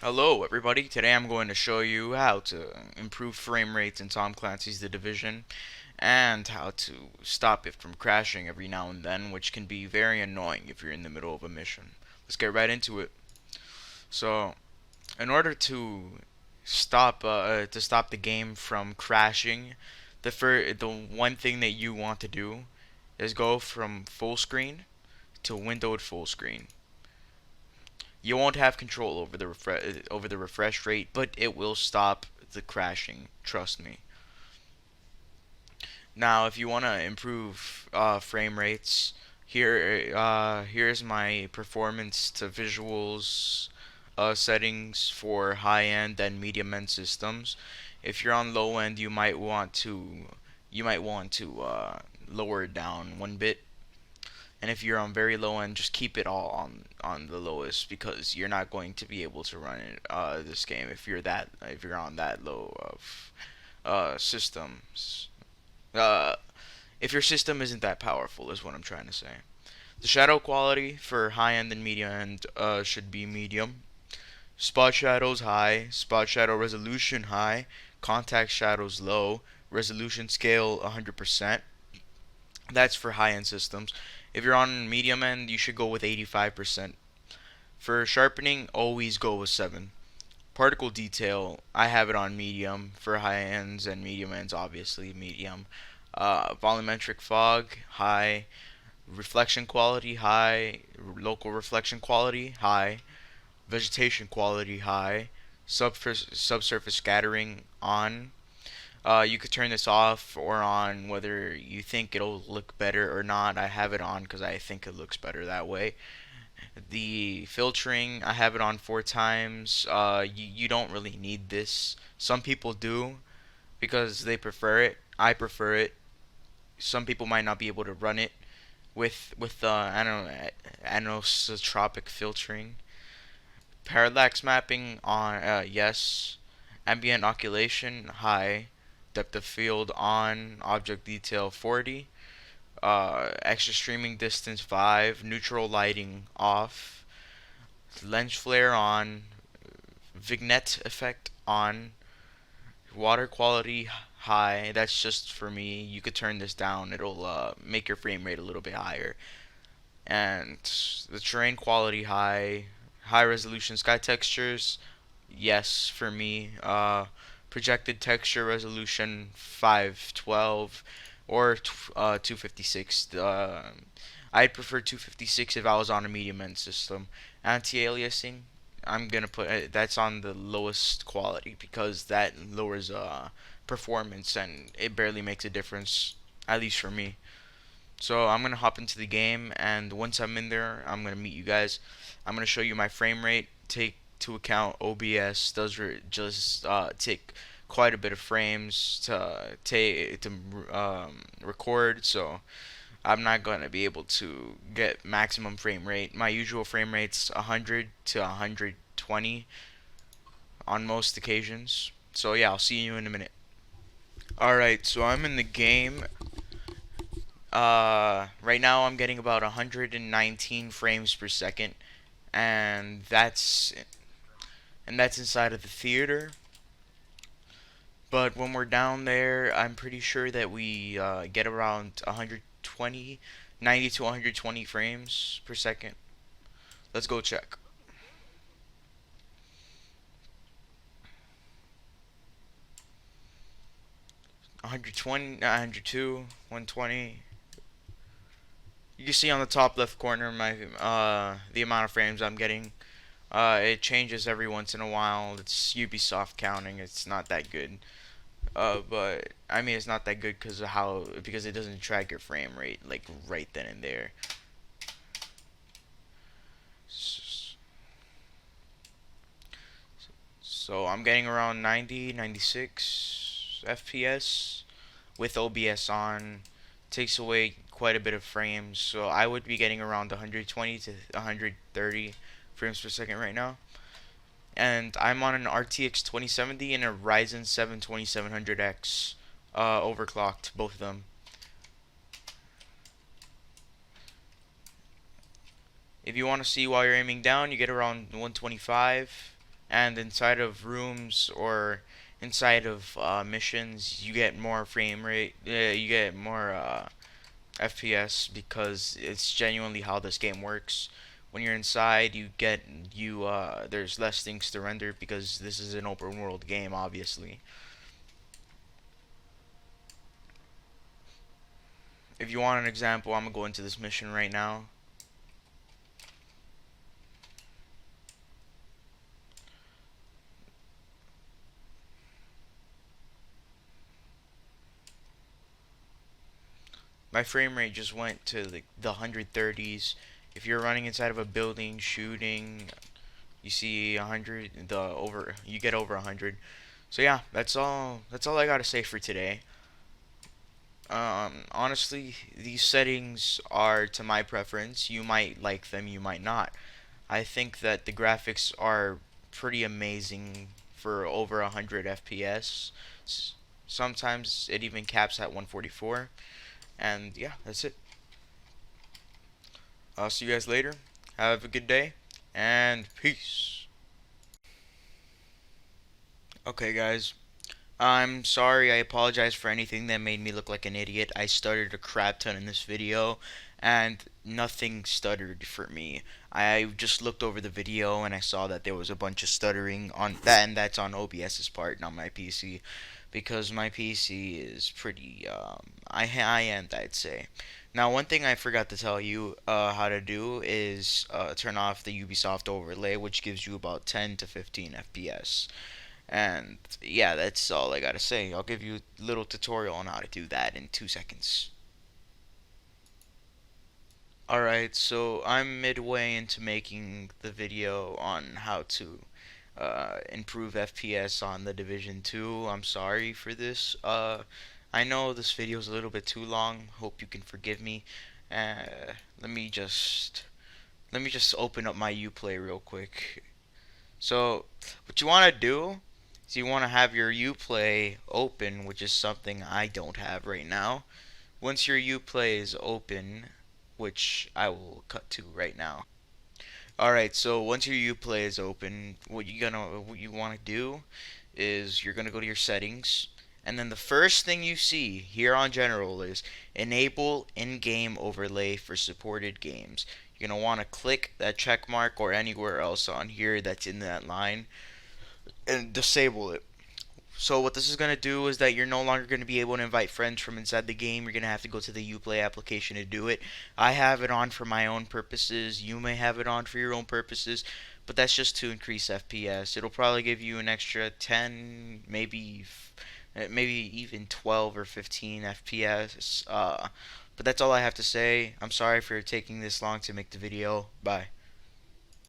Hello everybody, today I'm going to show you how to improve frame rates in Tom Clancy's The Division and how to stop it from crashing every now and then, which can be very annoying if you're in the middle of a mission. Let's get right into it. So, in order to stop the game from crashing, the one thing that you want to do is go from full screen to windowed full screen. You won't have control over the refresh rate, but it will stop the crashing. Trust me. Now, if you want to improve frame rates, here's my performance to visuals settings for high-end and medium-end systems. If you're on low end, you might want to lower it down one bit, and if you're on very low end, just keep it all on the lowest because you're not going to be able to run it this game if you're on that low of systems. Uh, if your system isn't that powerful, is what I'm trying to say. The shadow quality for high end and medium end should be medium. Spot shadows high, spot shadow resolution high, contact shadows low, resolution scale 100%. That's for high end systems. If you're on medium end, you should go with 85%. For sharpening, always go with 7. Particle detail, I have it on medium. For high ends and medium ends, obviously medium. Volumetric fog, high. Reflection quality, high. Local reflection quality, high. Vegetation quality, high. Subsurface scattering, on. You could turn this off or on whether you think it'll look better or not. I have it on because I think it looks better that way. The filtering, I have it on 4 times. You don't really need this. Some people do because they prefer it. I prefer it. Some people might not be able to run it with I don't know, anisotropic filtering. Parallax mapping on yes. Ambient oculation high. Depth of field on. Object detail 40. Extra streaming distance 5. Neutral lighting off. Lens flare on. Vignette effect on. Water quality high. That's just for me. You could turn this down. It'll make your frame rate a little bit higher. And the terrain quality high. High resolution sky textures. Yes, for me. Projected texture resolution 512 or 256. I'd prefer 256 if I was on a medium end system. Anti-aliasing, I'm gonna put that's on the lowest quality because that lowers performance and it barely makes a difference, at least for me. So I'm gonna hop into the game, and once I'm in there, I'm gonna meet you guys. I'm gonna show you my frame rate. Take to account OBS does just take quite a bit of frames to record, so I'm not gonna be able to get maximum frame rate. My usual frame rate's 100 to 120 on most occasions. So yeah, I'll see you in a minute. Alright, so I'm in the game. Right now I'm getting about 119 frames per second, and that's inside of the theater. But when we're down there, I'm pretty sure that we get around 120, 90 to 120 frames per second. Let's go check. 120, 102, 120. You can see on the top left corner my the amount of frames I'm getting. It changes every once in a while. It's Ubisoft counting. It's not that good. But I mean, it's not that good because it doesn't track your frame rate like right then and there. So I'm getting around 90, 96 FPS with OBS on. Takes away quite a bit of frames, so I would be getting around 120 to 130 frames per second right now. And I'm on an RTX 2070 and a Ryzen 7 2700X, overclocked, both of them. If you want to see while you're aiming down, you get around 125, and inside of rooms or inside of missions, you get more frame rate. You get more FPS because it's genuinely how this game works. When you're inside, there's less things to render because this is an open world game, obviously. If you want an example, I'm gonna go into this mission right now. My frame rate just went to the 130s. If you're running inside of a building shooting, you see 100, you get over 100. So yeah, that's all I got to say for today. Honestly, these settings are to my preference. You might like them, you might not. I think that the graphics are pretty amazing for over 100 FPS. Sometimes it even caps at 144. And yeah, that's it. I'll see you guys later. Have a good day, and peace. Okay, guys. I'm sorry, I apologize for anything that made me look like an idiot. I stuttered a crap ton in this video, and nothing stuttered for me. I just looked over the video and I saw that there was a bunch of stuttering on that, and that's on OBS's part, not my PC, because my PC is pretty high-end, I'd say. Now, one thing I forgot to tell you how to do is turn off the Ubisoft overlay, which gives you about 10 to 15 FPS. And yeah, that's all I gotta say. I'll give you a little tutorial on how to do that in 2 seconds. Alright, so I'm midway into making the video on how to improve FPS on the Division 2. I'm sorry for this. I know this video is a little bit too long. Hope you can forgive me. Uh, let me just open up my Uplay real quick. So, what you want to do is you want to have your Uplay open, which is something I don't have right now. Once your Uplay is open, which I will cut to right now. Alright, so once your Uplay is open, what you want to do is you're gonna go to your settings, and then the first thing you see here on general is enable in-game overlay for supported games. You're gonna want to click that check mark or anywhere else on here that's in that line and disable it. So what this is going to do is that you're no longer going to be able to invite friends from inside the game. You're going to have to go to the Uplay application to do it. I have it on for my own purposes. You may have it on for your own purposes, but that's just to increase FPS. It'll probably give you an extra 10, maybe even 12 or 15 FPS. But that's all I have to say. I'm sorry for taking this long to make the video. Bye.